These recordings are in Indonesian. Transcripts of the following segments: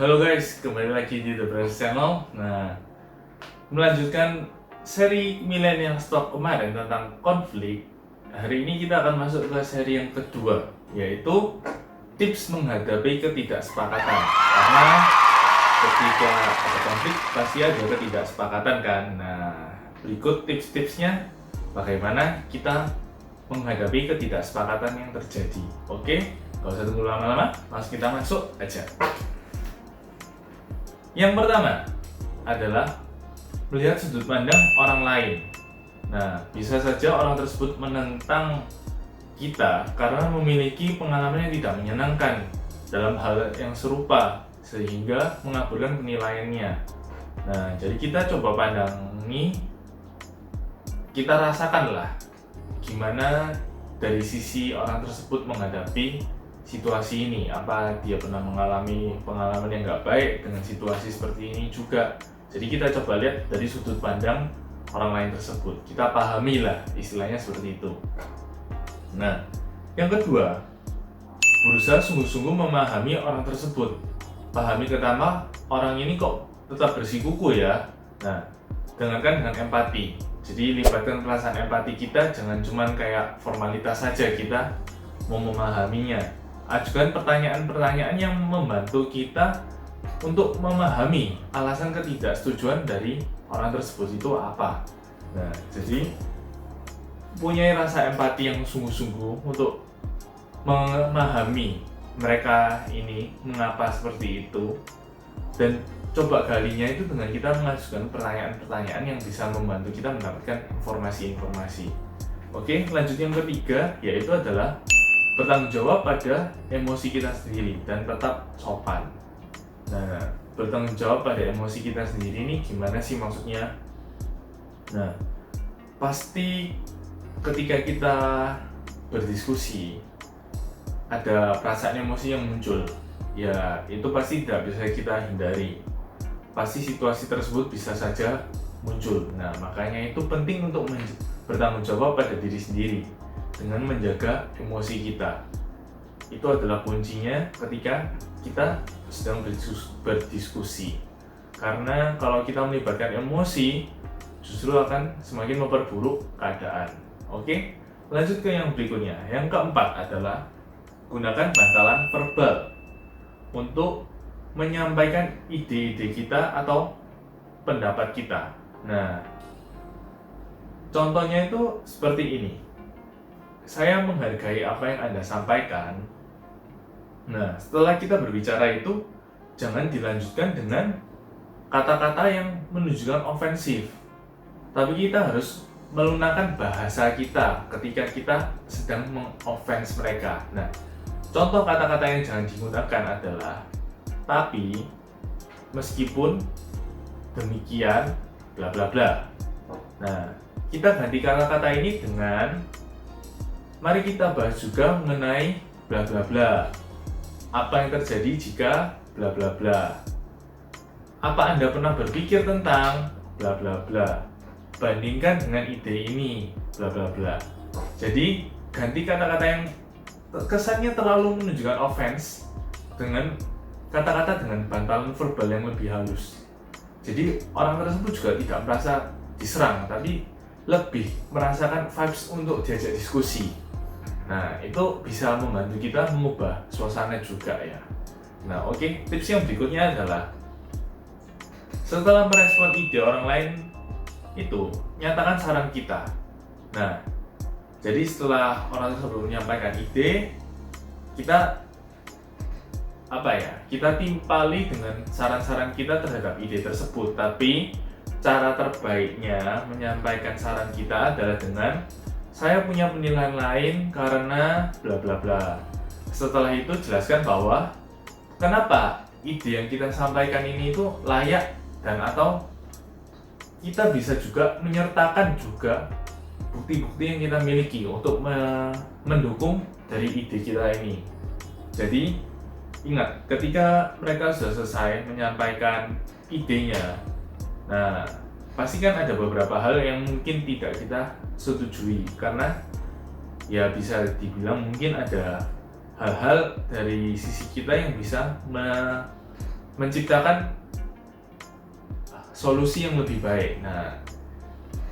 Halo guys, kembali lagi di The Brothers Channel. Nah, melanjutkan seri Millennial Talk kemarin tentang konflik. Hari ini kita akan masuk ke seri yang kedua, yaitu tips menghadapi ketidaksepakatan. Karena ketika ada konflik pasti ada ketidaksepakatan kan. Nah, berikut tips-tipsnya bagaimana kita menghadapi ketidaksepakatan yang terjadi. Oke, gak usah tunggu lama-lama, langsung kita masuk aja. Yang pertama adalah melihat sudut pandang orang lain. Nah, bisa saja orang tersebut menentang kita karena memiliki pengalaman yang tidak menyenangkan dalam hal yang serupa, sehingga mengaburkan penilaiannya. Nah, jadi kita coba pandangi, kita rasakanlah gimana dari sisi orang tersebut menghadapi situasi ini. Apa dia pernah mengalami pengalaman yang nggak baik dengan situasi seperti ini juga. Jadi kita coba lihat dari sudut pandang orang lain tersebut, kita pahami lah, istilahnya seperti itu. Nah, yang kedua, berusaha sungguh-sungguh memahami orang tersebut. Pahami pertama, orang ini kok tetap bersikukuh ya. Nah, dengarkan dengan empati. Jadi libatkan perasaan empati kita, jangan cuman kayak formalitas saja kita mau memahaminya. Ajukan pertanyaan-pertanyaan yang membantu kita untuk memahami alasan ketidaksetujuan dari orang tersebut itu apa. Nah, jadi punya rasa empati yang sungguh-sungguh untuk memahami mereka ini mengapa seperti itu, dan coba galinya itu dengan kita mengajukan pertanyaan-pertanyaan yang bisa membantu kita mendapatkan informasi-informasi. Oke, lanjut yang ketiga, yaitu adalah bertanggung jawab pada emosi kita sendiri dan tetap sopan. Nah, bertanggung jawab pada emosi kita sendiri ini gimana sih maksudnya? Nah, pasti ketika kita berdiskusi ada perasaan emosi yang muncul. Ya, itu pasti tidak bisa kita hindari. Pasti situasi tersebut bisa saja muncul. Nah, makanya itu penting untuk bertanggung jawab pada diri sendiri dengan menjaga emosi kita. Itu adalah kuncinya ketika kita sedang berdiskusi. Karena kalau kita melibatkan emosi, justru akan semakin memperburuk keadaan. Oke, lanjut ke yang berikutnya. Yang keempat adalah gunakan bantalan verbal untuk menyampaikan ide-ide kita atau pendapat kita. Nah, contohnya itu seperti ini. Saya menghargai apa yang Anda sampaikan. Nah, setelah kita berbicara itu, jangan dilanjutkan dengan kata-kata yang menunjukkan ofensif. Tapi kita harus melunakkan bahasa kita ketika kita sedang mengofens mereka. Nah, contoh kata-kata yang jangan digunakan adalah tapi, meskipun, demikian, bla bla bla. Nah, kita ganti kata-kata ini dengan mari kita bahas juga mengenai bla bla bla. Apa yang terjadi jika bla bla bla? Apa Anda pernah berpikir tentang bla bla bla? Bandingkan dengan ide ini bla bla bla. Jadi ganti kata-kata yang kesannya terlalu menunjukkan offense dengan kata-kata dengan bantalan verbal yang lebih halus. Jadi orang tersebut juga tidak merasa diserang, tapi lebih merasakan vibes untuk diajak diskusi. Nah, itu bisa membantu kita mengubah suasana juga ya. Nah, oke, tips yang berikutnya adalah setelah merespon ide orang lain itu, nyatakan saran kita. Nah, jadi setelah orang tersebut menyampaikan ide, kita kita timpali dengan saran-saran kita terhadap ide tersebut. Tapi cara terbaiknya menyampaikan saran kita adalah dengan saya punya penilaian lain karena bla bla bla. Setelah itu jelaskan bahwa kenapa ide yang kita sampaikan ini itu layak, dan atau kita bisa juga menyertakan juga bukti-bukti yang kita miliki untuk mendukung dari ide kita ini. Jadi ingat, ketika mereka sudah selesai menyampaikan idenya, nah pastikan ada beberapa hal yang mungkin tidak kita setujui, karena ya bisa dibilang mungkin ada hal-hal dari sisi kita yang bisa menciptakan solusi yang lebih baik. Nah,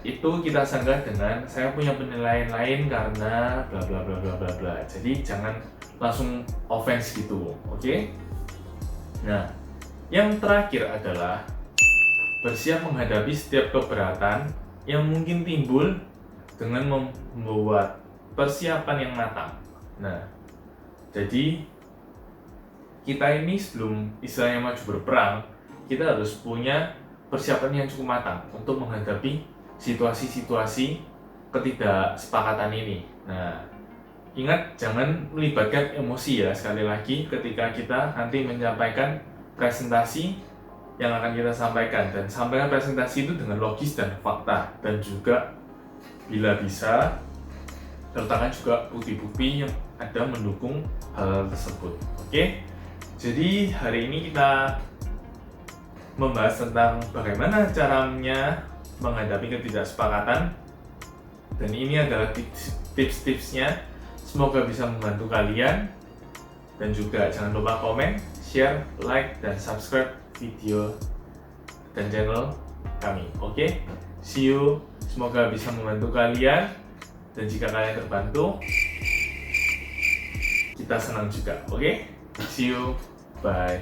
itu kita sanggah dengan saya punya penilaian lain karena bla bla bla bla bla bla. Jadi jangan langsung offense gitu, oke? Nah, yang terakhir adalah bersiap menghadapi setiap keberatan yang mungkin timbul dengan membuat persiapan yang matang. Nah, jadi kita ini sebelum istilahnya maju berperang, kita harus punya persiapan yang cukup matang untuk menghadapi situasi-situasi ketidaksepakatan ini. Nah, ingat jangan melibatkan emosi ya, sekali lagi ketika kita nanti menyampaikan presentasi yang akan kita sampaikan, dan sampaikan presentasi itu dengan logis dan fakta, dan juga bila bisa sertakan juga bukti-bukti yang ada mendukung hal tersebut. Oke, jadi hari ini kita membahas tentang bagaimana caranya menghadapi ketidaksepakatan, dan ini adalah tips-tipsnya. Semoga bisa membantu kalian, dan juga jangan lupa komen, share, like, dan subscribe video dan channel kami. Oke, see you. Semoga bisa membantu kalian, dan jika kalian terbantu, kita senang juga. Oke, see you, bye.